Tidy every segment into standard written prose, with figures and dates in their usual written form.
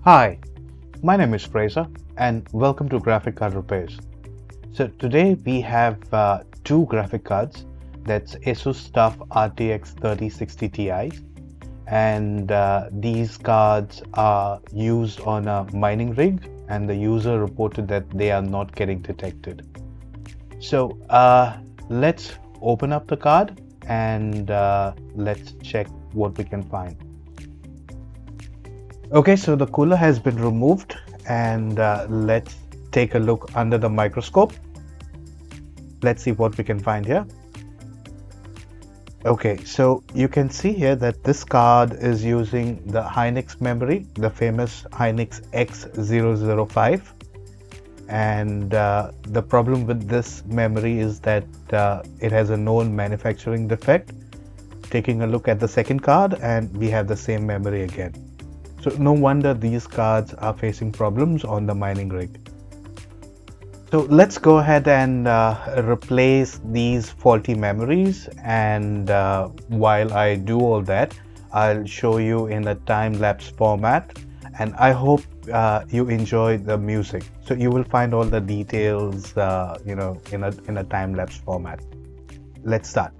Hi, my name is Fraser and welcome to Graphic Card Repairs. So today we have two graphic cards, that's Asus Tuf RTX 3060 Ti, and these cards are used on a mining rig and the user reported that they are not getting detected. So let's open up the card and let's check what we can find. Okay, so the cooler has been removed and let's take a look under the microscope. Let's see what we can find here. Okay, so you can see here that this card is using the Hynix memory, the famous Hynix X005. And the problem with this memory is that it has a known manufacturing defect. Taking a look at the second card and we have the same memory again. So no wonder these cards are facing problems on the mining rig. So let's go ahead and replace these faulty memories, and while I do all that, I'll show you in a time-lapse format, and I hope you enjoy the music. So you will find all the details in a time-lapse format. Let's start.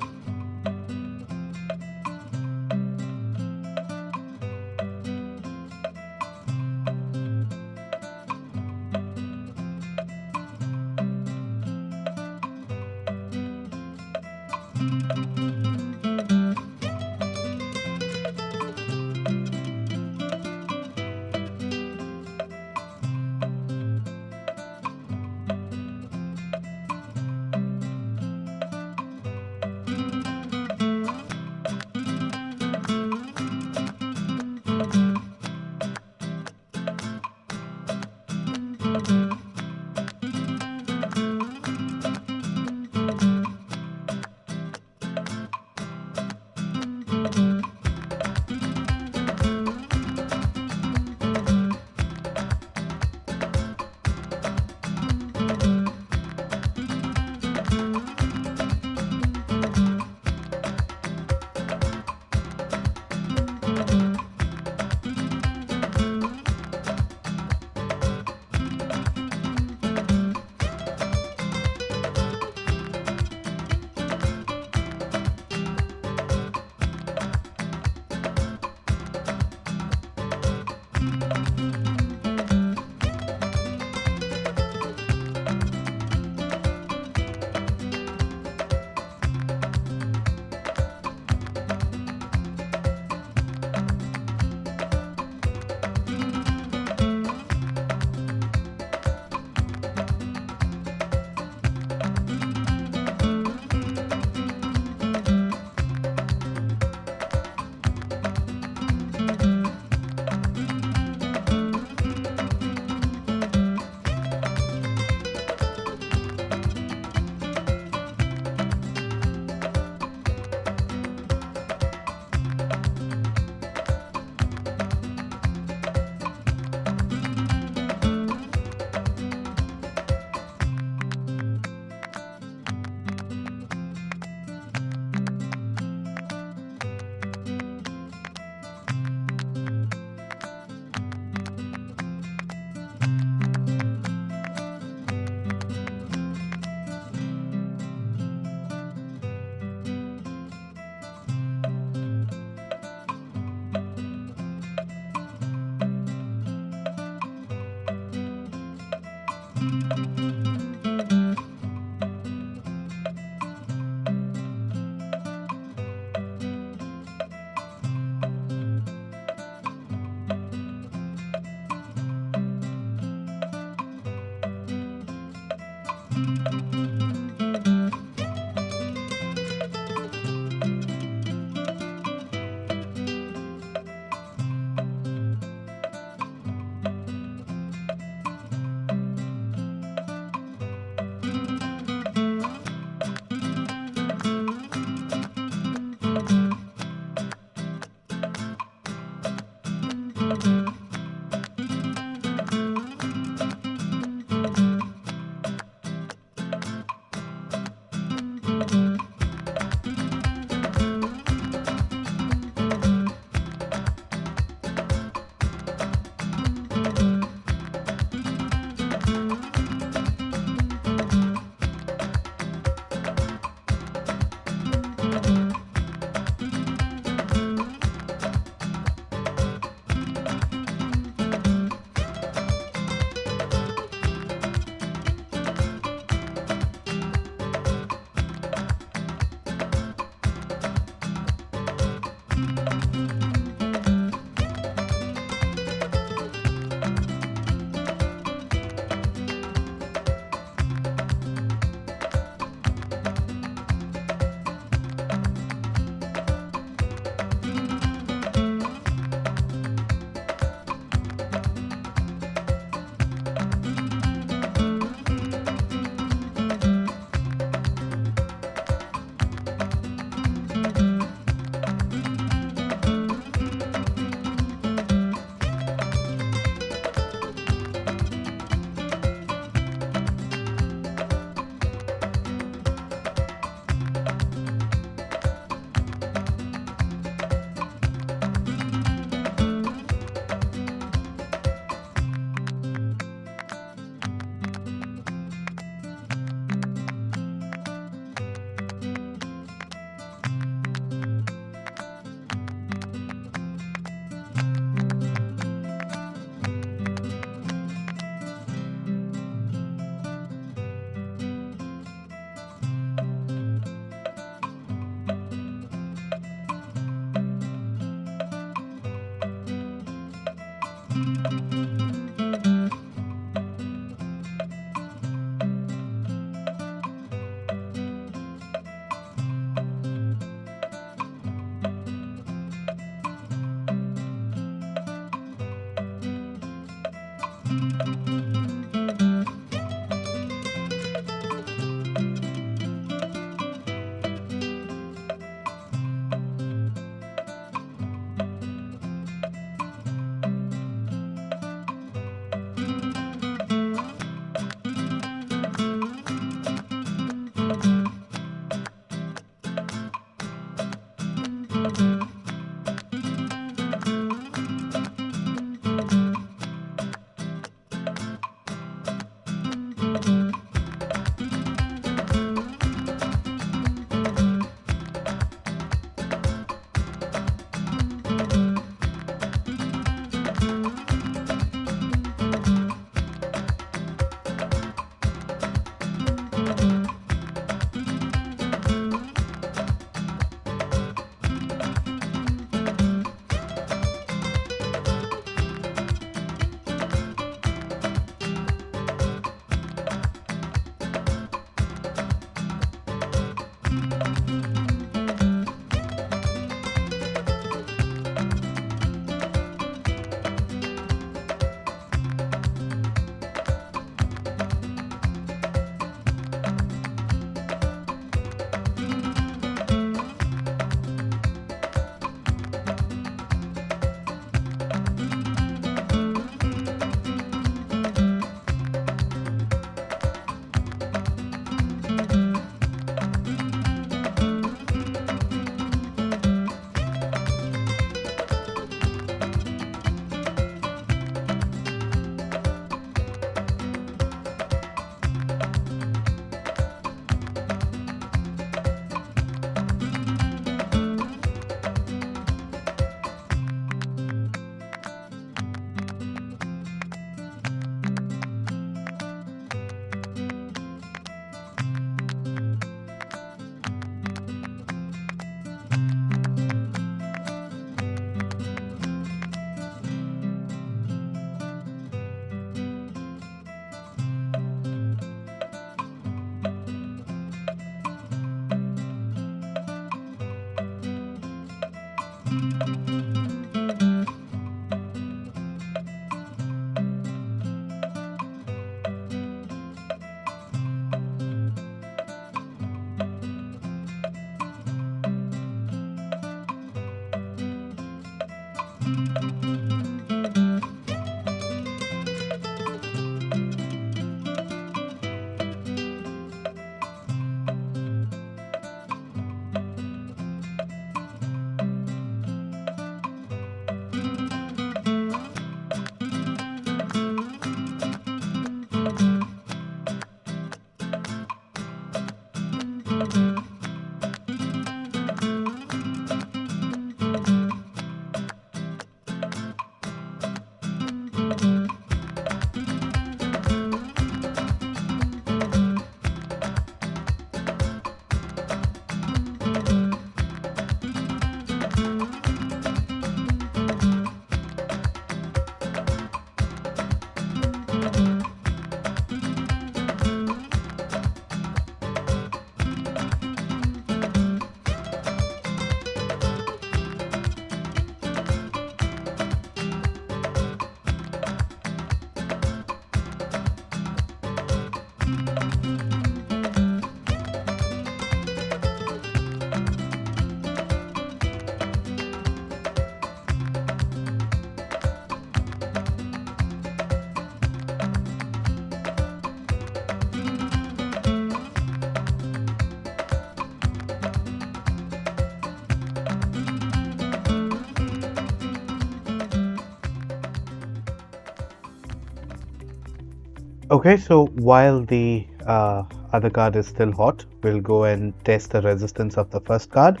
Okay, so while the other card is still hot, we'll go and test the resistance of the first card.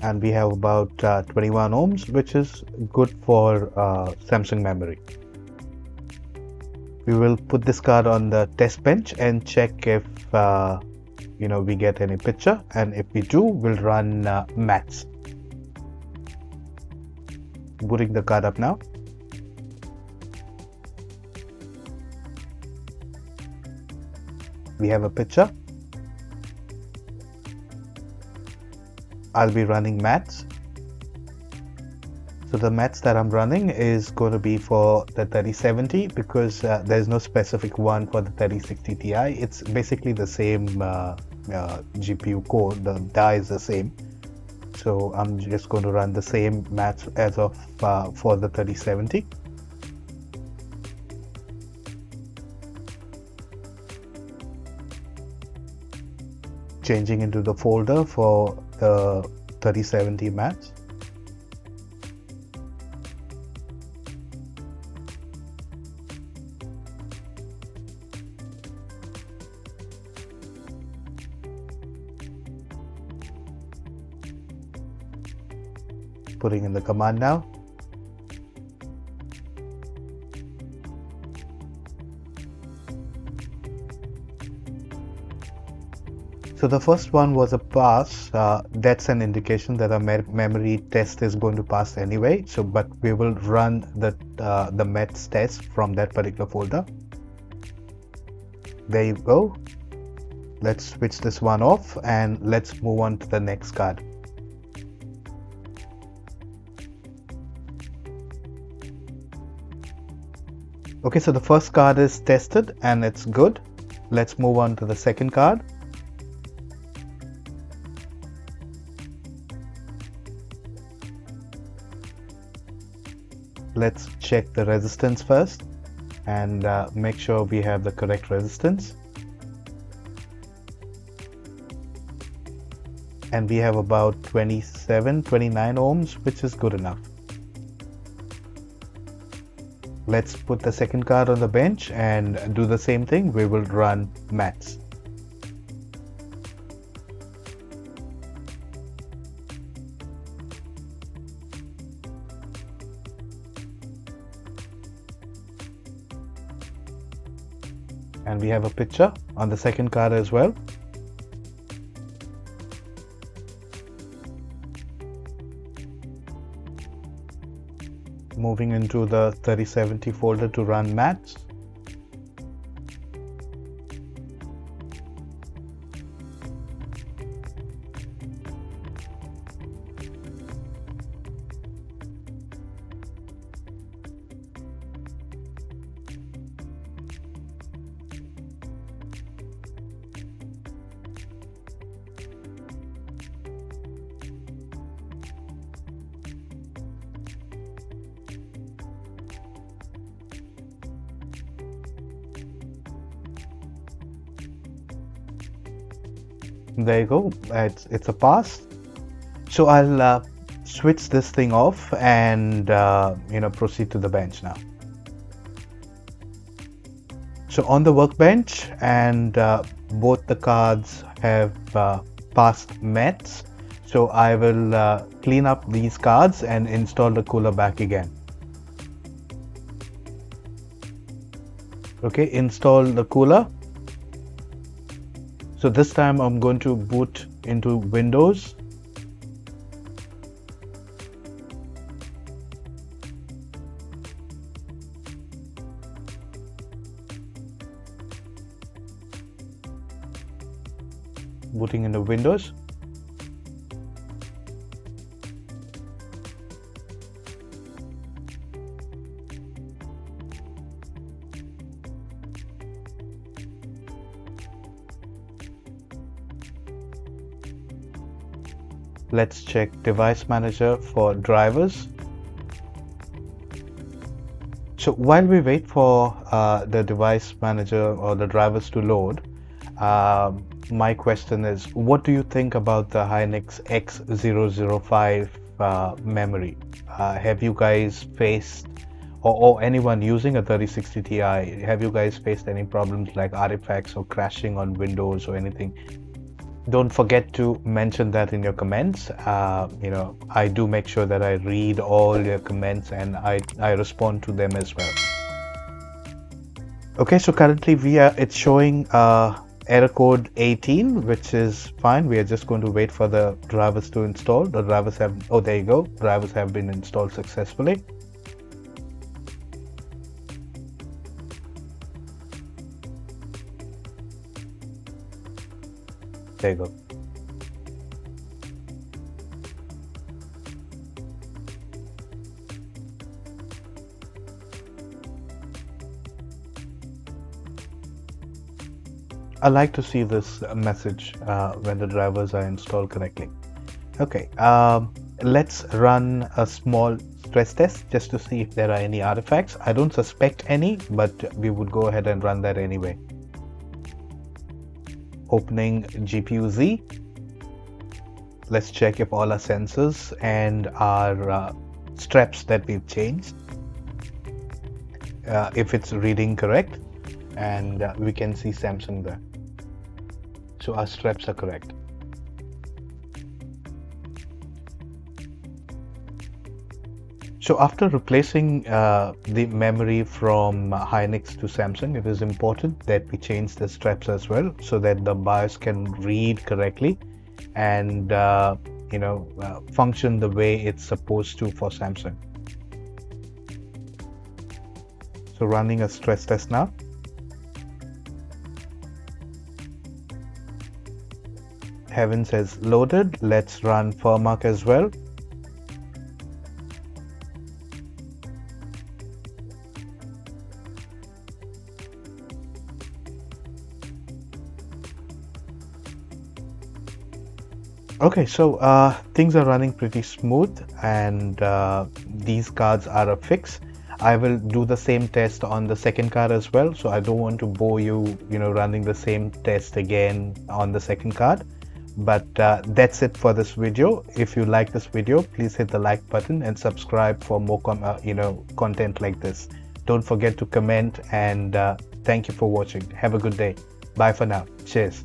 And we have about 21 ohms, which is good for Samsung memory. We will put this card on the test bench and check if we get any picture, and if we do, we'll run maths. Booting the card up now. We have a picture. I'll be running maths. So the maths that I'm running is going to be for the 3070 because there's no specific one for the 3060 Ti. It's basically the same GPU core. The die is the same. So I'm just going to run the same maths as of for the 3070. Changing into the folder for the 3070 maths. Putting in the command now. So the first one was a pass. That's an indication that our memory test is going to pass anyway. So, but we will run the maths test from that particular folder. There you go. Let's switch this one off and let's move on to the next card. Okay, so the first card is tested and it's good. Let's move on to the second card. Let's check the resistance first and make sure we have the correct resistance. And we have about 29 ohms, which is good enough. Let's put the second card on the bench and do the same thing. We will run maths. And we have a picture on the second card as well. Moving into the 3070 folder to run maths. There you go. It's a pass. So I'll switch this thing off and proceed to the bench now. So on the workbench, and both the cards have passed METs. So I will clean up these cards and install the cooler back again. Okay, install the cooler. So this time I'm going to boot into Windows. Booting into Windows. Let's check Device Manager for drivers. So while we wait for the Device Manager or the drivers to load, my question is, what do you think about the Hynix X005 memory? Have you guys faced, or anyone using a 3060 Ti, have you guys faced any problems like artifacts or crashing on Windows or anything? Don't forget to mention that in your comments. I do make sure that I read all your comments and I respond to them as well. Okay, so currently it's showing error code 18, which is fine. We are just going to wait for the drivers to install. The drivers have, oh, there you go. Drivers have been installed successfully. There you go. I like to see this message when the drivers are installed correctly. Okay, let's run a small stress test just to see if there are any artifacts. I don't suspect any, but we would go ahead and run that anyway. Opening GPU-Z. Let's check if all our sensors and our straps that we've changed, if it's reading correct, and we can see Samsung there. So our straps are correct. So after replacing the memory from Hynix to Samsung, it is important that we change the straps as well so that the BIOS can read correctly and function the way it's supposed to for Samsung. So running a stress test now. Heaven says loaded. Let's run FurMark as well. Okay, so things are running pretty smooth, and these cards are a fix. I will do the same test on the second card as well, so I don't want to bore you, running the same test again on the second card. But that's it for this video. If you like this video, please hit the like button and subscribe for more content like this. Don't forget to comment, and thank you for watching. Have a good day. Bye for now. Cheers.